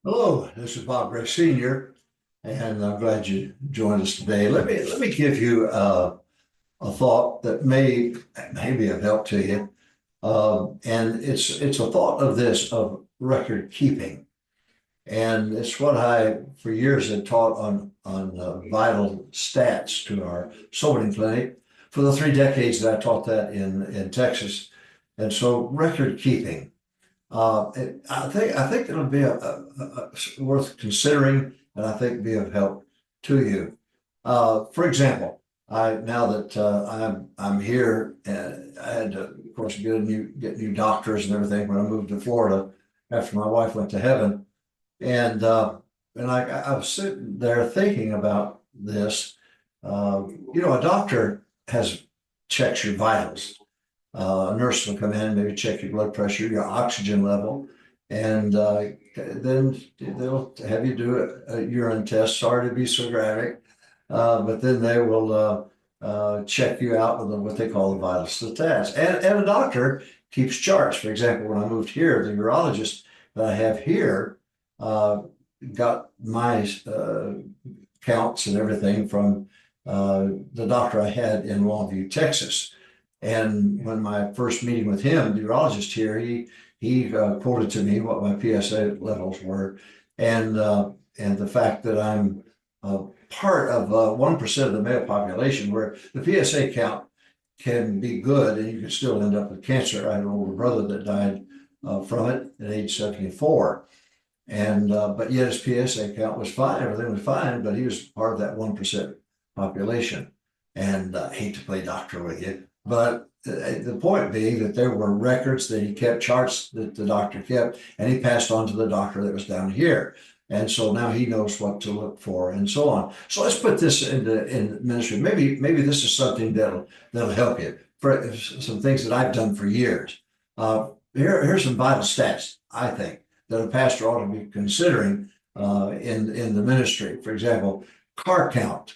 Hello, this is Bob Gray Sr., and I'm glad you joined us today. Let me give you a thought that may be of help to you, and it's a thought of this of record keeping, and it's what I for years had taught on vital stats to our sorting clinic for the 3 decades that I taught that in Texas, and so record keeping. I think it'll be worth considering, and I think be of help to you. For example, I now that I'm here, and I had to, of course, get new doctors and everything when I moved to Florida after my wife went to heaven, and I was sitting there thinking about this. A doctor has checks your vitals. A nurse will come in, maybe check your blood pressure, your oxygen level, and then they'll have you do a urine test. Sorry to be so graphic, but then they will check you out with what they call the vital stats. And a doctor keeps charts. For example, when I moved here, the urologist that I have here uh, got my counts and everything from the doctor I had in Longview, Texas. And when my first meeting with him, the urologist here, he quoted to me what my PSA levels were, and the fact that I'm part of 1% of the male population, where the PSA count can be good, and you can still end up with cancer. I had an older brother that died from it at age 74, and but yet his PSA count was fine. Everything was fine, but he was part of that 1% population. And I hate to play doctor with you, but the point being that there were records that he kept, charts that the doctor kept, and he passed on to the doctor that was down here. And so now he knows what to look for and so on. So let's put this in ministry. Maybe this is something that'll help you for some things that I've done for years. Here's some vital stats, I think, that a pastor ought to be considering in the ministry. For example, car count.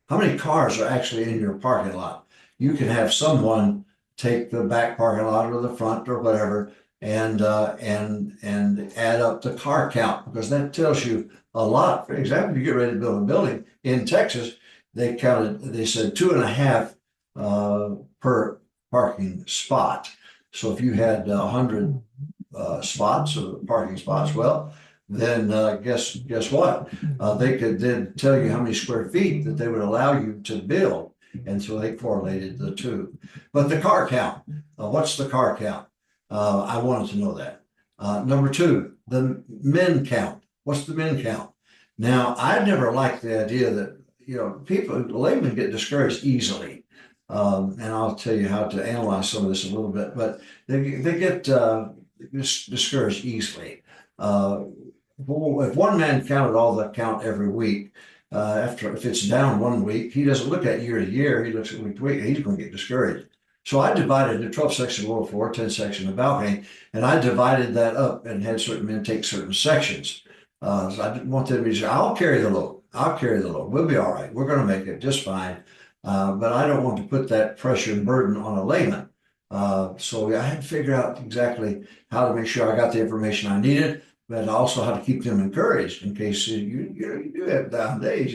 How many cars are actually in your parking lot? You can have someone take the back parking lot or the front or whatever and add up the car count, because that tells you a lot. For example, if you get ready to build a building in Texas, they said 2.5 per parking spot. So if you had 100 spots or parking spots, well, then guess what? They could then tell you how many square feet that they would allow you to build. And so they correlated the two. But the car count, what's the car count? I wanted to know that. Number two, the men count. What's the men count? Now, I never liked the idea that, laymen get discouraged easily. And I'll tell you how to analyze some of this a little bit, but they get discouraged easily. If one man counted all the count every week, if it's down 1 week, he doesn't look at year to year, he looks at week to week, he's going to get discouraged. So I divided the 12 section lower floor, 10 section of balcony, and I divided that up and had certain men take certain sections. So I didn't want them to say, I'll carry the load. I'll carry the load. We'll be all right. We're going to make it just fine. But I don't want to put that pressure and burden on a layman. So I had to figure out exactly how to make sure I got the information I needed, but also how to keep them encouraged in case you do have down days.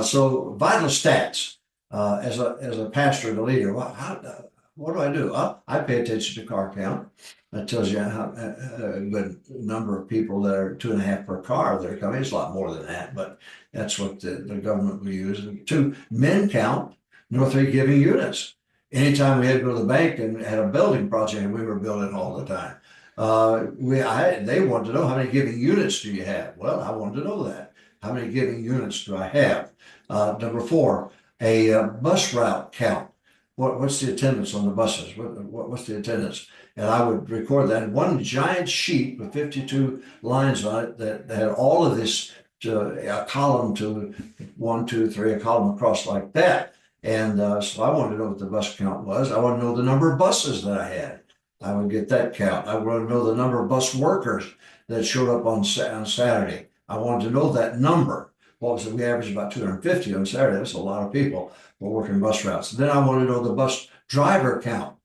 So vital stats as a pastor and a leader. What do I do? I pay attention to car count. That tells you how a good number of people that are 2.5 per car that are coming. It's a lot more than that, but that's what the government will use. And two, men count. Number three, giving units. Anytime we had to go to the bank and had a building project, and we were building all the time. They wanted to know, how many giving units do you have? Well, I wanted to know that. How many giving units do I have? Number four, a bus route count. What's the attendance on the buses? What's the attendance? And I would record that in one giant sheet with 52 lines on it that had all of this, a column to 1, 2, 3, a column across like that. And so I wanted to know what the bus count was. I want to know the number of buses that I had. I would get that count. I want to know the number of bus workers that showed up on Saturday. I wanted to know that number. What was it? We averaged about 250 on Saturday. That's a lot of people were working bus routes. Then I wanted to know the bus driver count.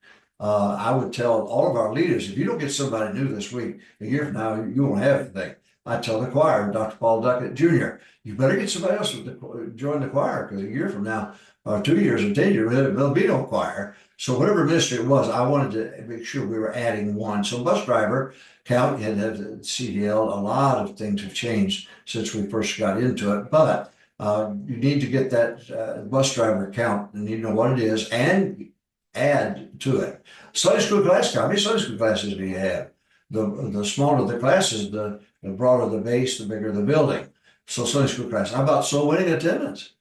I would tell all of our leaders, if you don't get somebody new this week, a year from now, you won't have anything. I tell the choir, Dr. Paul Duckett Jr., you better get somebody else to join the choir, because a year from now, or 2 years or 10 years, there'll be no choir. So whatever ministry it was, I wanted to make sure we were adding one. So bus driver count, and CDL, a lot of things have changed since we first got into it, but you need to get that bus driver count, and you know what it is, and add to it. Sunday school class count. How many Sunday school classes do you have? The smaller the classes, the broader the base, the bigger the building. So Sunday school class. How about soul winning attendance?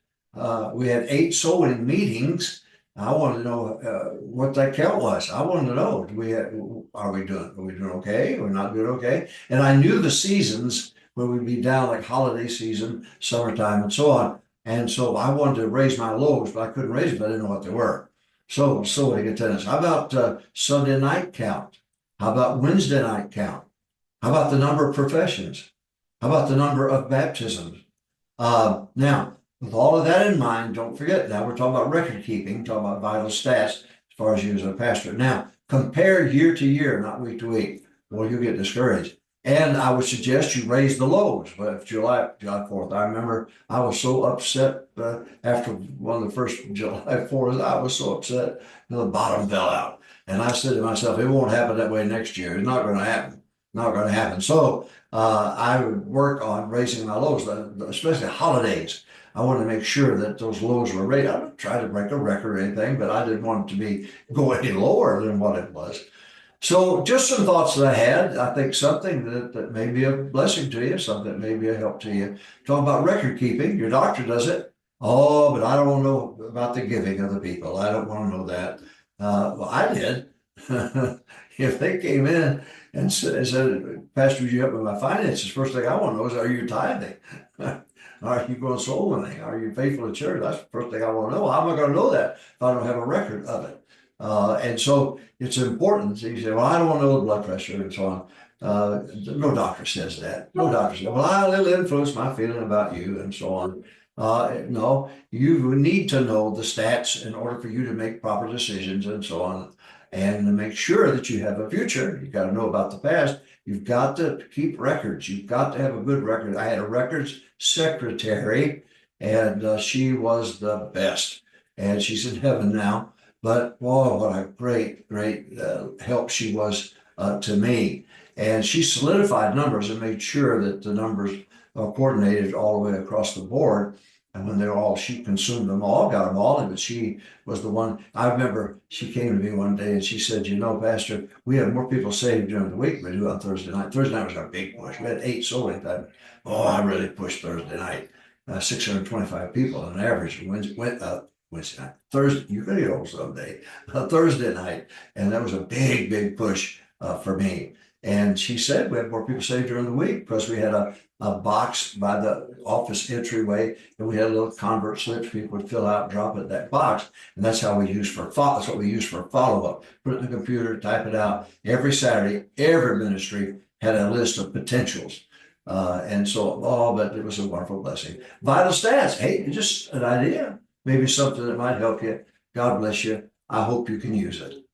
We had 8 soul winning meetings. I wanted to know what that count was. I wanted to know, are we doing okay? We're not doing okay? And I knew the seasons where we'd be down, like holiday season, summertime, and so on. And so I wanted to raise my lows, but I couldn't raise them. I didn't know what they were. So winning attendance. How about Sunday night count? How about Wednesday night count? How about the number of professions? How about the number of baptisms? Now, with all of that in mind, don't forget, now we're talking about record keeping, talking about vital stats as far as you as a pastor. Now, compare year to year, not week to week, or you'll get discouraged. And I would suggest you raise the lows. But July 4th, I remember I was so upset after one of the first July 4th, I was so upset, the bottom fell out. And I said to myself, it won't happen that way next year. It's not going to happen. Not going to happen. So I would work on raising my lows, especially holidays. I wanted to make sure that those lows were raised. I didn't try to break a record or anything, but I didn't want it to go any lower than what it was. So just some thoughts that I had. I think something that may be a blessing to you, something that may be a help to you. Talking about record keeping, your doctor does it. Oh, but I don't want to know about the giving of the people. I don't want to know that. Well, I did. If they came in and said, Pastor, would you help with my finances? First thing I want to know is, are you tithing? Are you going soul winning? Are you faithful to church? That's the first thing I want to know. How am I going to know that if I don't have a record of it? And so it's important. So you say, well, I don't want to know the blood pressure and so on. No doctor says that. No doctor says, well, it'll influence my feeling about you and so on. No, you need to know the stats in order for you to make proper decisions and so on. And to make sure that you have a future, you've got to know about the past. You've got to keep records. You've got to have a good record. I had a records secretary, and she was the best. And she's in heaven now. But boy, what a great help she was to me. And she solidified numbers and made sure that the numbers coordinated all the way across the board. And when they were all, she consumed them all, got them all. But she was the one. I remember she came to me one day and she said, Pastor, we have more people saved during the week than we do on Thursday night. Thursday night was our big push. We had 8 soul winning time. Oh, I really pushed Thursday night. 625 people on average went up. Wednesday night, Thursday, you're going to get old someday, Thursday night. And that was a big push for me. And she said we had more people saved during the week because we had a box by the office entryway, and we had little convert slips people would fill out, drop it in that box. And that's how we use that's what we use for follow-up. Put it in the computer, type it out. Every Saturday, every ministry had a list of potentials. And so, but it was a wonderful blessing. Vital stats. Hey, just an idea. Maybe something that might help you. God bless you. I hope you can use it.